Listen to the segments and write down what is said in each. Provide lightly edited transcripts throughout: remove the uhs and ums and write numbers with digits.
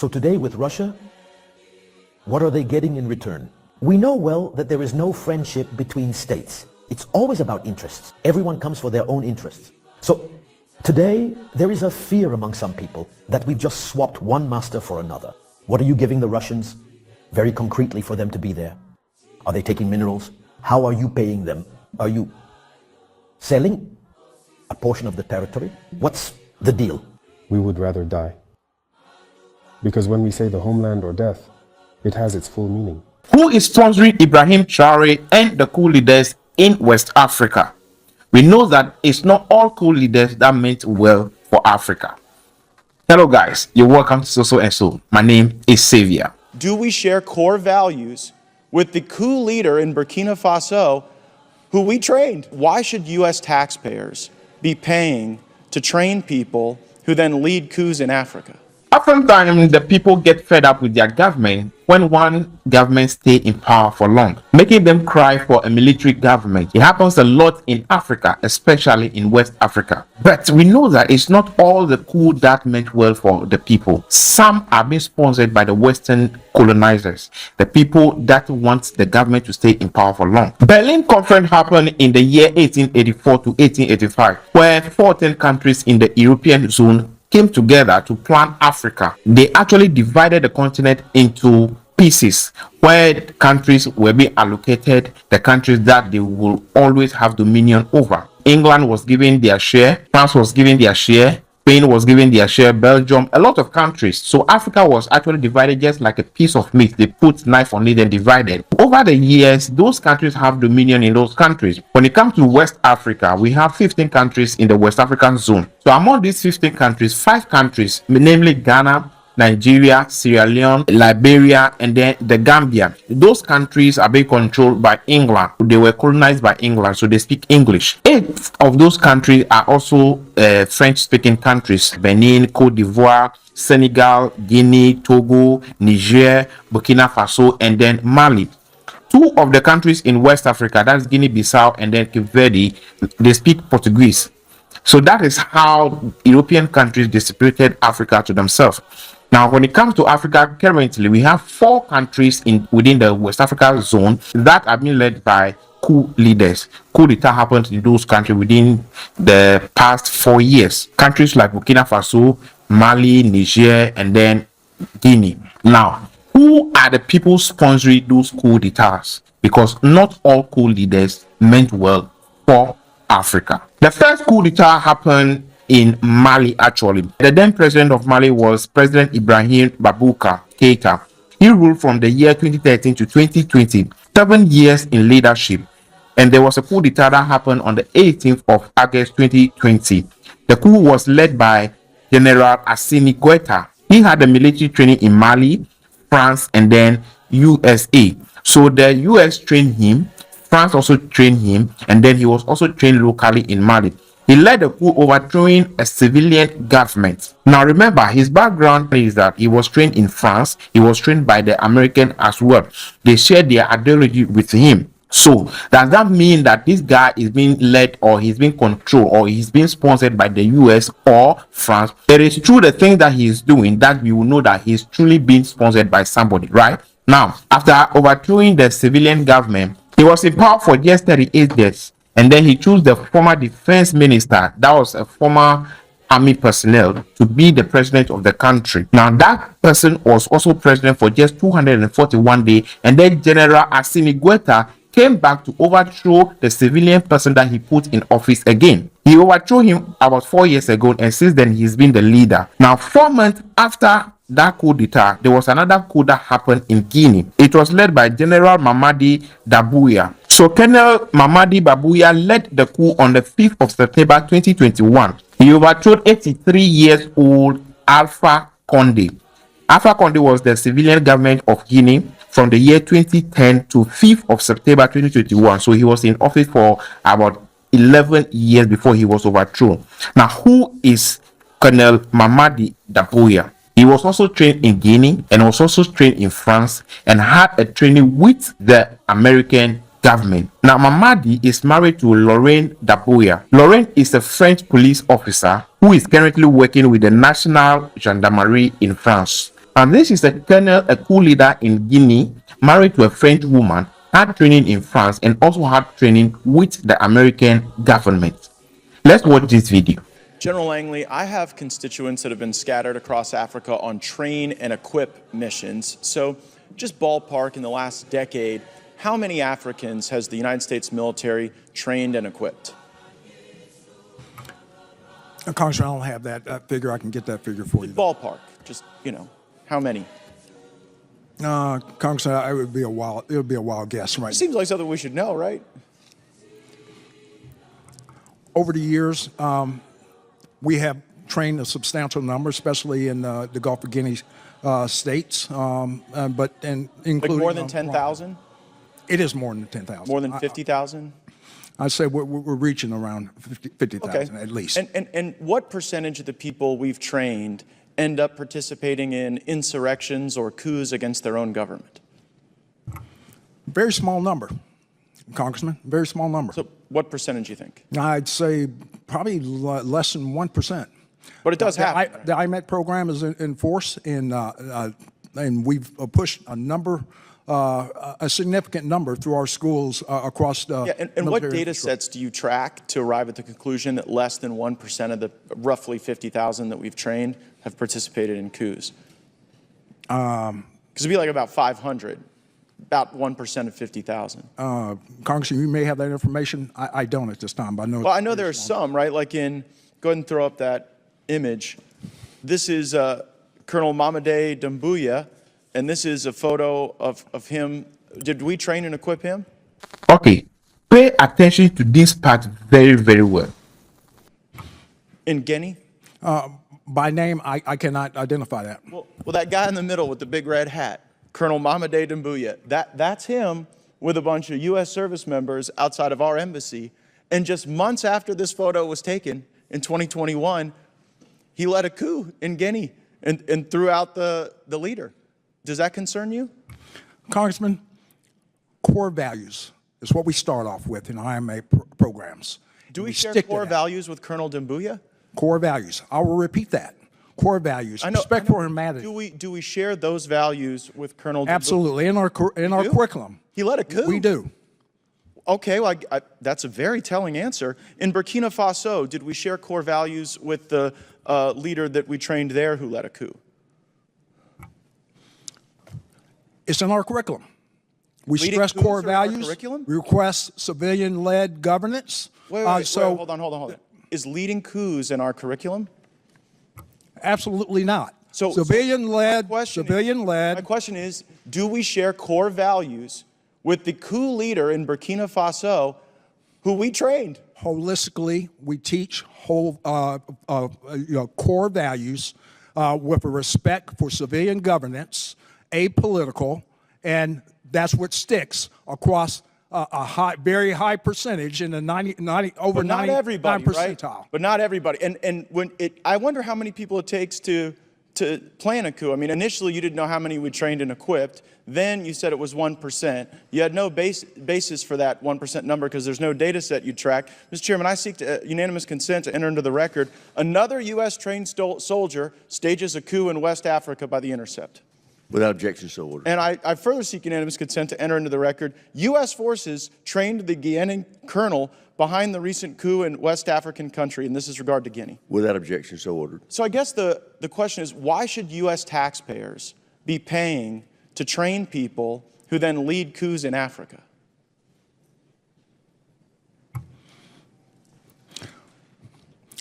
So today with Russia, what are they getting in return? We know well that there is no friendship between states. It's always about interests. Everyone comes for their own interests. So today, there is a fear among some people that we've just swapped one master for another. What are you giving the Russians very concretely for them to be there? Are they taking minerals? How are you paying them? Are you selling a portion of the territory? What's the deal? We would rather die. Because when we say the homeland or death, it has its full meaning. Who is sponsoring Ibrahim Traore and the coup leaders in West Africa? We know that it's not all coup leaders that meant well for Africa. Hello guys, you're welcome to So and So. My name is Xavier. Do we share core values with the coup leader in Burkina Faso who we trained? Why should U.S. taxpayers be paying to train people who then lead coups in Africa? Oftentimes, the people get fed up with their government when one government stays in power for long, making them cry for a military government. It happens a lot in Africa, especially in West Africa. But we know that it's not all the coup that meant well for the people. Some are being sponsored by the Western colonizers, the people that want the government to stay in power for long. Berlin Conference happened in the year 1884 to 1885, where 14 countries in the European zone came together to plan Africa. They actually divided the continent into pieces where countries were being allocated the countries that they will always have dominion over. England was given their share, France was given their share, Spain was given their share, Belgium, a lot of countries. So Africa was actually divided just like a piece of meat. They put knife on it and divided. Over the years, those countries have dominion in those countries. When it comes to West Africa, we have 15 countries in the West African zone. So among these 15 countries, 5 countries, namely Ghana, Nigeria, Sierra Leone, Liberia, and then the Gambia. Those countries are being controlled by England. They were colonized by England, so they speak English. 8 of those countries are also French-speaking countries: Benin, Cote d'Ivoire, Senegal, Guinea, Togo, Niger, Burkina Faso, and then Mali. 2 of the countries in West Africa, that's Guinea-Bissau and then Cape Verde, they speak Portuguese. So that is how European countries distributed Africa to themselves. Now, when it comes to Africa, currently we have 4 countries within the West Africa zone that are being led by coup leaders. Coup d'etat happened in those countries within the past 4 years. Countries like Burkina Faso, Mali, Niger, and then Guinea. Now, who are the people sponsoring those coup d'etats? Because not all coup leaders meant well for Africa. The first coup d'etat happened in Mali actually. The then president of Mali was President Ibrahim Keita. He ruled from the year 2013 to 2020, 7 years in leadership. And there was a coup d'etat that happened on the 18th of August 2020. The coup was led by General Assimi Goïta. He had a military training in Mali, France, and then USA. So the US trained him, France also trained him, and then he was also trained locally in Mali. He led the coup overthrowing a civilian government. Now remember, his background is that he was trained in France, he was trained by the American as well. They shared their ideology with him. So does that mean that this guy is being led, or he's being controlled, or he's being sponsored by the US or France? It is true the thing that he is doing that we will know that he's truly being sponsored by somebody, right? Now, after overthrowing the civilian government, he was in power for just 38 days. And then he chose the former defense minister, that was a former army personnel, to be the president of the country. Now that person was also president for just 241 days, and then General Assimi Goïta came back to overthrow the civilian person that he put in office again. He overthrew him about 4 years ago, and since then he's been the leader. Now 4 months after that coup d'etat, there was another coup that happened in Guinea. It was led by General Mamadi Doumbouya. So Colonel Mamadi Doumbouya led the coup on the 5th of September 2021. He overthrew 83 years old Alpha Condé. Alpha Condé was the civilian government of Guinea from the year 2010 to 5th of September 2021. So he was in office for about 11 years before he was overthrown. Now, who is Colonel Mamadi Doumbouya? He was also trained in Guinea and was also trained in France and had a training with the American government. Now, Mamadi is married to Lorraine Doumbouya. Lorraine is a French police officer who is currently working with the National Gendarmerie in France. And this is a colonel, a coup leader in Guinea, married to a French woman, had training in France, and also had training with the American government. Let's watch this video. General Langley, I have constituents that have been scattered across Africa on train and equip missions. So just ballpark, in the last decade, how many Africans has the United States military trained and equipped? Congressman, I don't have that figure. I can get that figure for you. Ballpark, just, how many? Congressman, it would be a wild guess, right? It seems like something we should know, right? Over the years, we have trained a substantial number, especially in the Gulf of Guinea states, including Like more than 10,000? It is more than 10,000. More than 50,000? I'd say we're reaching around 50,000 at least. And what percentage of the people we've trained end up participating in insurrections or coups against their own government? Very small number, Congressman, very small number. So what percentage do you think? I'd say probably less than 1%. But it does happen. The IMET program is in force, and we've pushed a significant number through our schools across the and what data sets do you track to arrive at the conclusion that less than 1% of the roughly 50,000 that we've trained have participated in coups? Because it'd be like about 500, about 1% of 50,000. Congressman, you may have that information. I don't at this time, but I know. Well, I know there are some, right? Like go ahead and throw up that image. This is Colonel Mamadi Doumbouya. And this is a photo of him. Did we train and equip him? Okay, pay attention to this part very, very well. In Guinea? By name, I cannot identify that. Well, that guy in the middle with the big red hat, Colonel Mamadi Doumbouya, that's him with a bunch of U.S. service members outside of our embassy. And just months after this photo was taken in 2021, he led a coup in Guinea and threw out the leader. Does that concern you? Congressman, core values is what we start off with in IMA programs. Do we share core values with Colonel Doumbouya? Core values. I will repeat that. Core values. Respect for humanity. Do we share those values with Colonel Doumbouya? Absolutely. In our curriculum. He led a coup. We do. Okay, well, that's a very telling answer. In Burkina Faso, did we share core values with the leader that we trained there who led a coup? It's in our curriculum. We stress core values. We request civilian-led governance. Wait, hold on. Is leading coups in our curriculum? Absolutely not. So civilian-led. My question is, do we share core values with the coup leader in Burkina Faso who we trained? Holistically, we teach core values with a respect for civilian governance, apolitical, and that's what sticks across a very high percentage in the 99 percentile. Right? But not everybody. And I wonder how many people it takes to plan a coup. I mean, initially you didn't know how many we trained and equipped. Then you said it was 1%. You had no basis for that 1% number because there's no data set you track. Mr. Chairman, I seek unanimous consent to enter into the record. Another U.S. trained soldier stages a coup in West Africa by the Intercept. Without objection, so ordered. And I further seek unanimous consent to enter into the record. U.S. forces trained the Guinean colonel behind the recent coup in West African country, and this is regard to Guinea. Without objection, so ordered. So I guess the question is, why should U.S. taxpayers be paying to train people who then lead coups in Africa?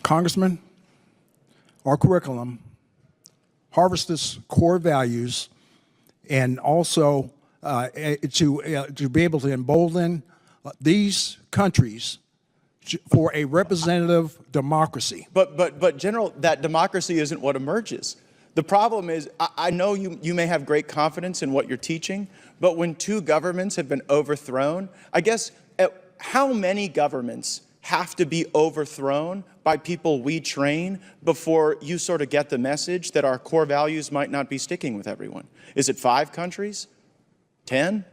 Congressman, our curriculum harvests core values and also to be able to embolden these countries for a representative democracy. But General, that democracy isn't what emerges. The problem is, I know you may have great confidence in what you're teaching, but when two governments have been overthrown, I guess how many governments have to be overthrown by people we train before you sort of get the message that our core values might not be sticking with everyone? Is it 5 countries? 10?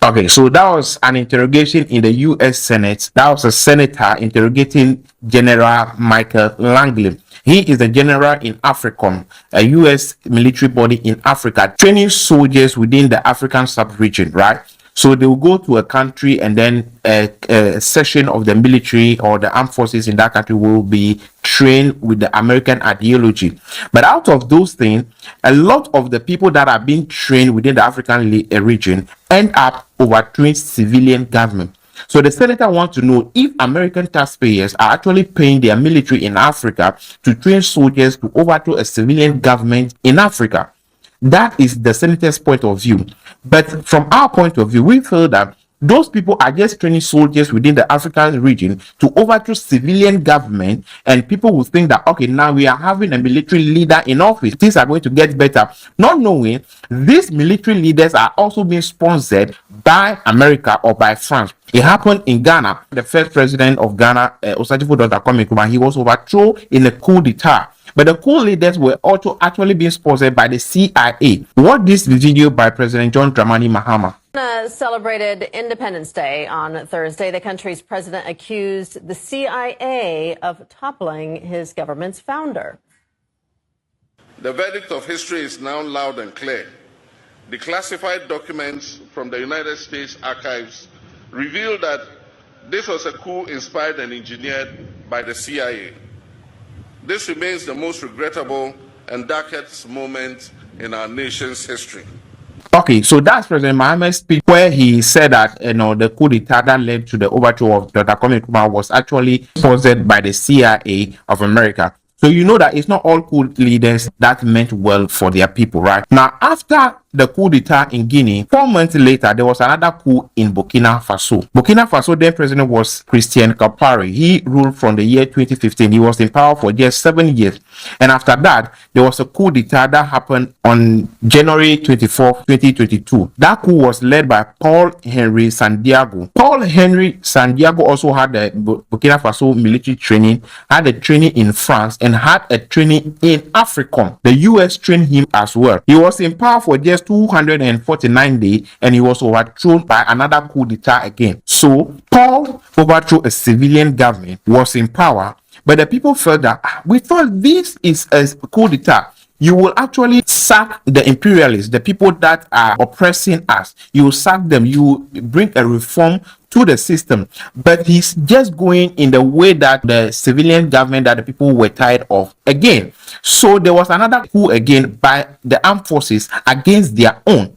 Okay, so that was an interrogation in the U.S. Senate. That was a senator interrogating General Michael Langley. He is the general in AFRICOM, a U.S. military body in Africa, training soldiers within the African sub-region, right? So they will go to a country, and then a section of the military or the armed forces in that country will be trained with the American ideology. But out of those things, a lot of the people that are being trained within the African region end up overthrowing civilian government. So the senator wants to know if American taxpayers are actually paying their military in Africa to train soldiers to overthrow a civilian government in Africa. That is the senator's point of view. But from our point of view, we feel that those people are just training soldiers within the African region to overthrow civilian government, and people will think that, okay, now we are having a military leader in office, things are going to get better, not knowing these military leaders are also being sponsored by America or by France. It happened in Ghana. The first president of Ghana, Osajifo Dr. Kwame Nkrumah, he was overthrown in a coup d'etat. But the coup leaders were also actually being sponsored by the CIA. Watch this video by President John Dramani Mahama. Celebrated Independence Day on Thursday. The country's president accused the CIA of toppling his government's founder. The verdict of history is now loud and clear. Declassified documents from the United States archives reveal that this was a coup inspired and engineered by the CIA. This remains the most regrettable and darkest moment in our nation's history. Okay, so that's President Mohammed's speech where he said that the coup d'etat that led to the overthrow of Dr. Kwame Nkrumah was actually sponsored by the CIA of America. So you know that it's not all coup leaders that meant well for their people, right? Now, after the coup d'etat in Guinea, 4 months later, there was another coup in Burkina Faso. Burkina Faso, then president was Christian Kapari. He ruled from the year 2015. He was in power for just 7 years. And after that, there was a coup d'etat that happened on January 24, 2022. That coup was led by Paul Henry Santiago. Paul Henry Santiago also had the Burkina Faso military training, had a training in France, and had a training in AFRICOM. The US trained him as well. He was in power for just 249 days, and he was overthrown by another coup d'etat again. So Paul overthrew a civilian government, was in power, but the people felt that we thought this is a coup d'etat. You will actually sack the imperialists, the people that are oppressing us. You will sack them. You bring a reform to the system. But he's just going in the way that the civilian government that the people were tired of again. So there was another coup again by the armed forces against their own.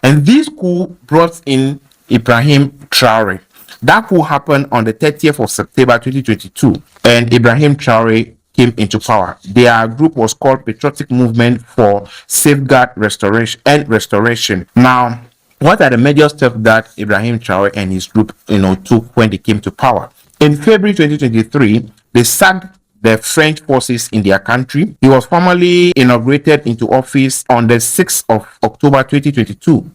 And this coup brought in Ibrahim Traore. That coup happened on the 30th of September 2022. And Ibrahim Traore came into power. Their group was called Patriotic Movement for Safeguard Restoration. Now, what are the major steps that Ibrahim Traore and his group took when they came to power? In February 2023, they sacked the French forces in their country. He was formally inaugurated into office on the 6th of October 2022.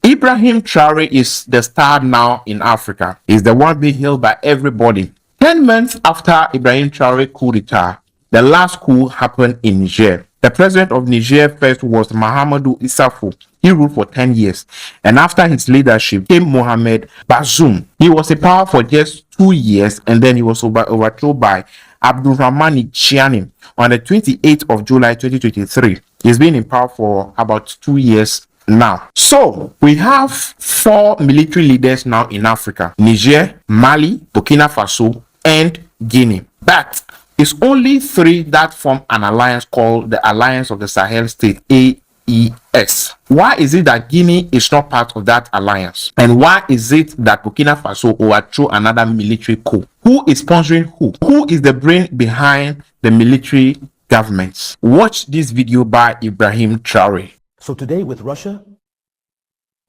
Ibrahim Traore is the star now in Africa. He's the one being hailed by everybody. 10 months after Ibrahim Traore coup d'etat, the last coup happened in Niger. The president of Niger first was Mahamadou Issoufou. He ruled for 10 years. And after his leadership came Mohamed Bazoum. He was in power for just 2 years, and then he was overthrown by Abdurrahmane Chiani on the 28th of July 2023. He's been in power for about 2 years now. So we have 4 military leaders now in Africa: Niger, Mali, Burkina Faso, and Guinea. But it's only 3 that form an alliance called the Alliance of the Sahel State, AES. Why is it that Guinea is not part of that alliance? And why is it that Burkina Faso overthrew another military coup? Who is sponsoring who? Who is the brain behind the military governments? Watch this video by Ibrahim Traore. So today with Russia,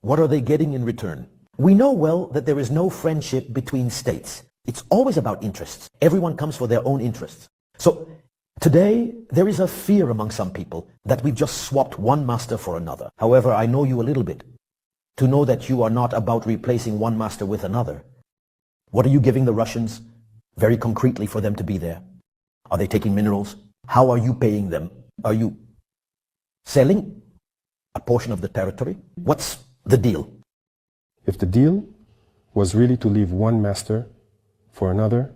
what are they getting in return? We know well that there is no friendship between states. It's always about interests. Everyone comes for their own interests. So today, there is a fear among some people that we've just swapped one master for another. However, I know you a little bit to know that you are not about replacing one master with another. What are you giving the Russians very concretely for them to be there? Are they taking minerals? How are you paying them? Are you selling a portion of the territory? What's the deal? If the deal was really to leave one master for another,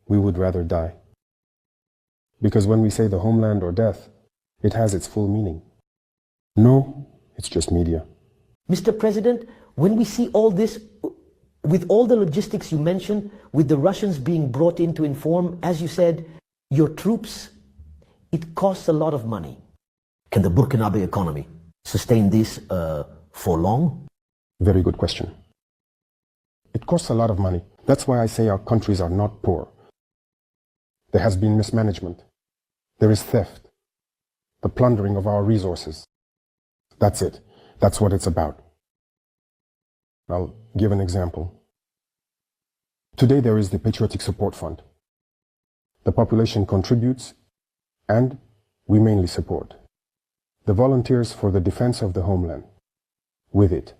we would rather die. Because when we say the homeland or death, it has its full meaning. No, it's just media. Mr. President, when we see all this, with all the logistics you mentioned, with the Russians being brought in to inform, as you said, your troops, it costs a lot of money. Can the Burkinabe economy sustain this for long? Very good question. It costs a lot of money. That's why I say our countries are not poor. There has been mismanagement. There is theft. The plundering of our resources. That's it. That's what it's about. I'll give an example. Today there is the Patriotic Support Fund. The population contributes and we mainly support. The volunteers for the defense of the homeland with it.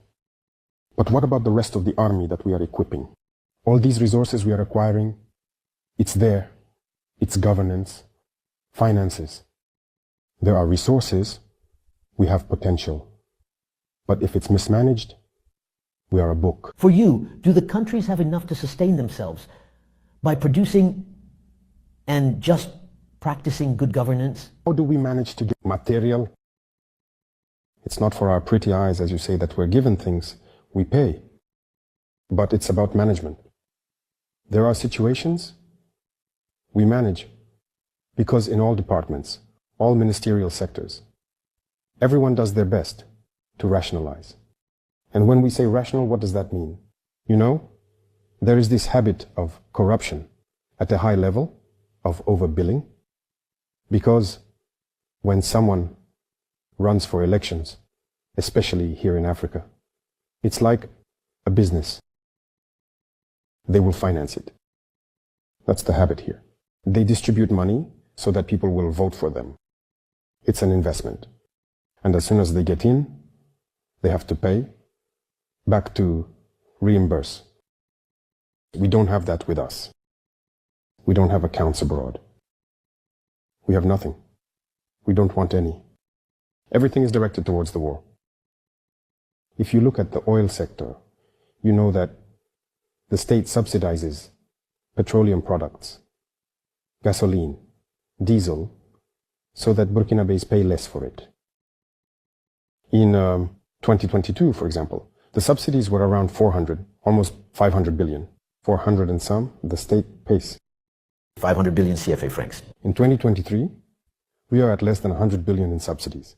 But what about the rest of the army that we are equipping? All these resources we are acquiring, it's there. It's governance, finances. There are resources, we have potential. But if it's mismanaged, we are a book. For you, do the countries have enough to sustain themselves by producing and just practicing good governance? How do we manage to get material? It's not for our pretty eyes, as you say, that we're given things. We pay. But it's about management. There are situations we manage because in all departments, all ministerial sectors, everyone does their best to rationalize. And when we say rational, what does that mean? You know, there is this habit of corruption at a high level, of overbilling, because when someone runs for elections, especially here in Africa, it's like a business. They will finance it. That's the habit here. They distribute money so that people will vote for them. It's an investment. And as soon as they get in, they have to pay back to reimburse. We don't have that with us. We don't have accounts abroad. We have nothing. We don't want any. Everything is directed towards the war. If you look at the oil sector, you know that the state subsidizes petroleum products, gasoline, diesel, so that Burkinabes pay less for it. In 2022, for example, the subsidies were around 400, almost 500 billion. 400 and some, the state pays. 500 billion CFA francs. In 2023, we are at less than 100 billion in subsidies.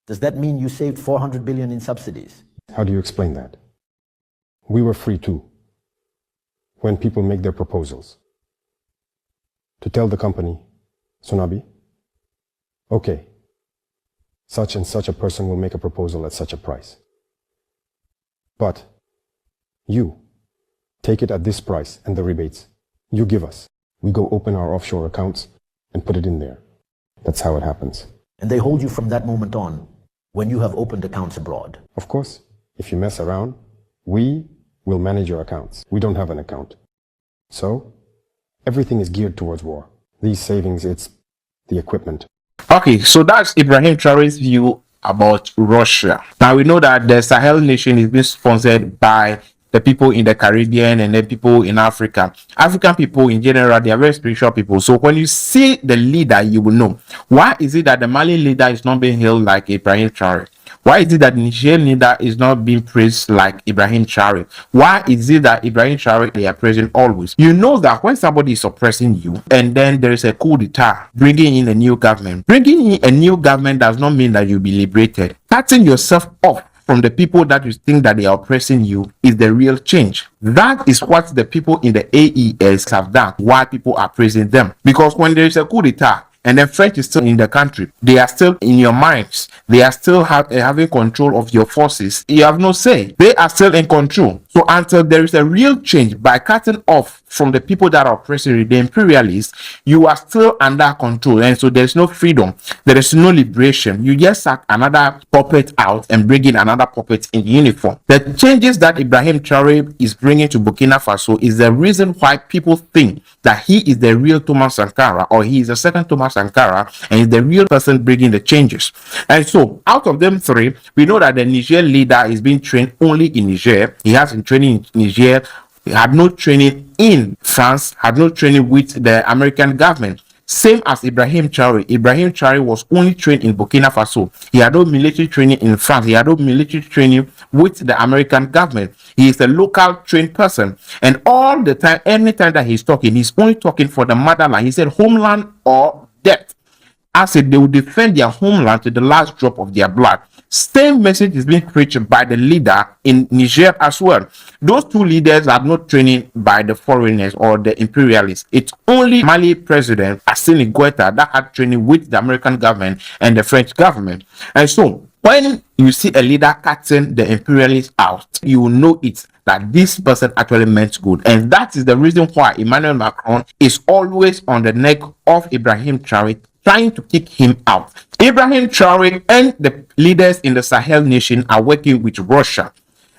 Does that mean you saved 400 billion in subsidies? How do you explain that? We were free too, when people make their proposals, to tell the company, Sonabi, okay, such and such a person will make a proposal at such a price. But you take it at this price and the rebates you give us. We go open our offshore accounts and put it in there. That's how it happens. And they hold you from that moment on, when you have opened accounts abroad? Of course, if you mess around, we will manage your accounts. We don't have an account. So, everything is geared towards war. These savings, it's the equipment. Okay, so that's Ibrahim Traore's view about Russia. Now we know that the Sahel nation is being sponsored by the people in the Caribbean and the people in Africa. African people in general, they are very spiritual people. So when you see the leader, you will know. Why is it that the Mali leader is not being hailed like Ibrahim Traore? Why is it that the Niger leader is not being praised like Ibrahim Traore? Why is it that Ibrahim Traore they are praising always? You know that when somebody is oppressing you and then there is a coup d'etat, bringing in a new government. Bringing in a new government does not mean that you'll be liberated. Cutting yourself off from the people that you think that they are oppressing you is the real change. That is what the people in the AES have done, why people are praising them. Because when there is a coup d'etat, and then French is still in the country, they are still in your minds. They are still having control of your forces. You have no say. They are still in control. So until there is a real change by cutting off from the people that are oppressing you, the imperialists, you are still under control. And so there's no freedom. There is no liberation. You just sack another puppet out and bring in another puppet in uniform. The changes that Ibrahim Traore is bringing to Burkina Faso is the reason why people think that he is the real Thomas Sankara, or he is the second Thomas Sankara, and is the real person bringing the changes. And so out of them three, we know that the Niger leader is being trained only in Niger. He has been training in Niger. He had no training in France, had no training with the American government. Same as Ibrahim Traore. Ibrahim Traore was only trained in Burkina Faso. He had no military training in France. He had no military training with the American government. He is a local trained person. And all the time, anytime that he's talking, he's only talking for the motherland. He said homeland or death. I said they will defend their homeland to the last drop of their blood. Same message is being preached by the leader in Niger as well. Those two leaders are not training by the foreigners or the imperialists. It's only Mali president Assimi Goïta that had training with the American government and the French government. And so when you see a leader cutting the imperialists out, you will know it that this person actually meant good. And that is the reason why Emmanuel Macron is always on the neck of Ibrahim Traore, trying to kick him out. Ibrahim Traore and the leaders in the Sahel nation are working with Russia.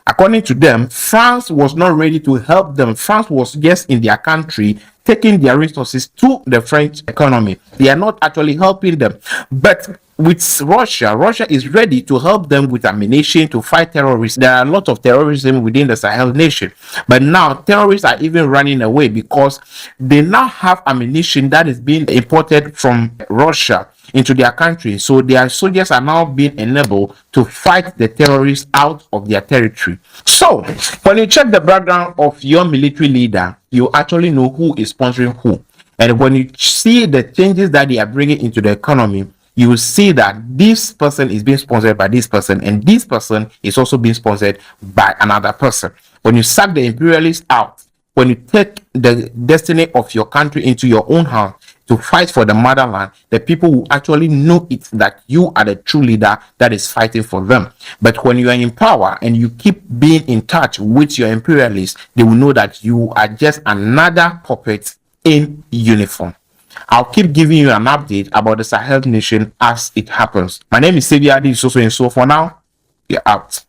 According to them, France was not ready to help them. France was just in their country, taking their resources to the French economy. They are not actually helping them. But with Russia, Russia is ready to help them with ammunition to fight terrorists. There are a lot of terrorism within the Sahel nation. But now terrorists are even running away because they now have ammunition that is being imported from Russia into their country. So their soldiers are now being enabled to fight the terrorists out of their territory. So when you check the background of your military leader, you actually know who is sponsoring who. And when you see the changes that they are bringing into the economy, you will see that this person is being sponsored by this person, and this person is also being sponsored by another person. When you sack the imperialists out, when you take the destiny of your country into your own hands to fight for the motherland, the people will actually know it that you are the true leader that is fighting for them. But when you are in power and you keep being in touch with your imperialists, they will know that you are just another puppet in uniform. I'll keep giving you an update about the Sahel nation as it happens. My name is Sebiadi Soso, and so for now, you're out.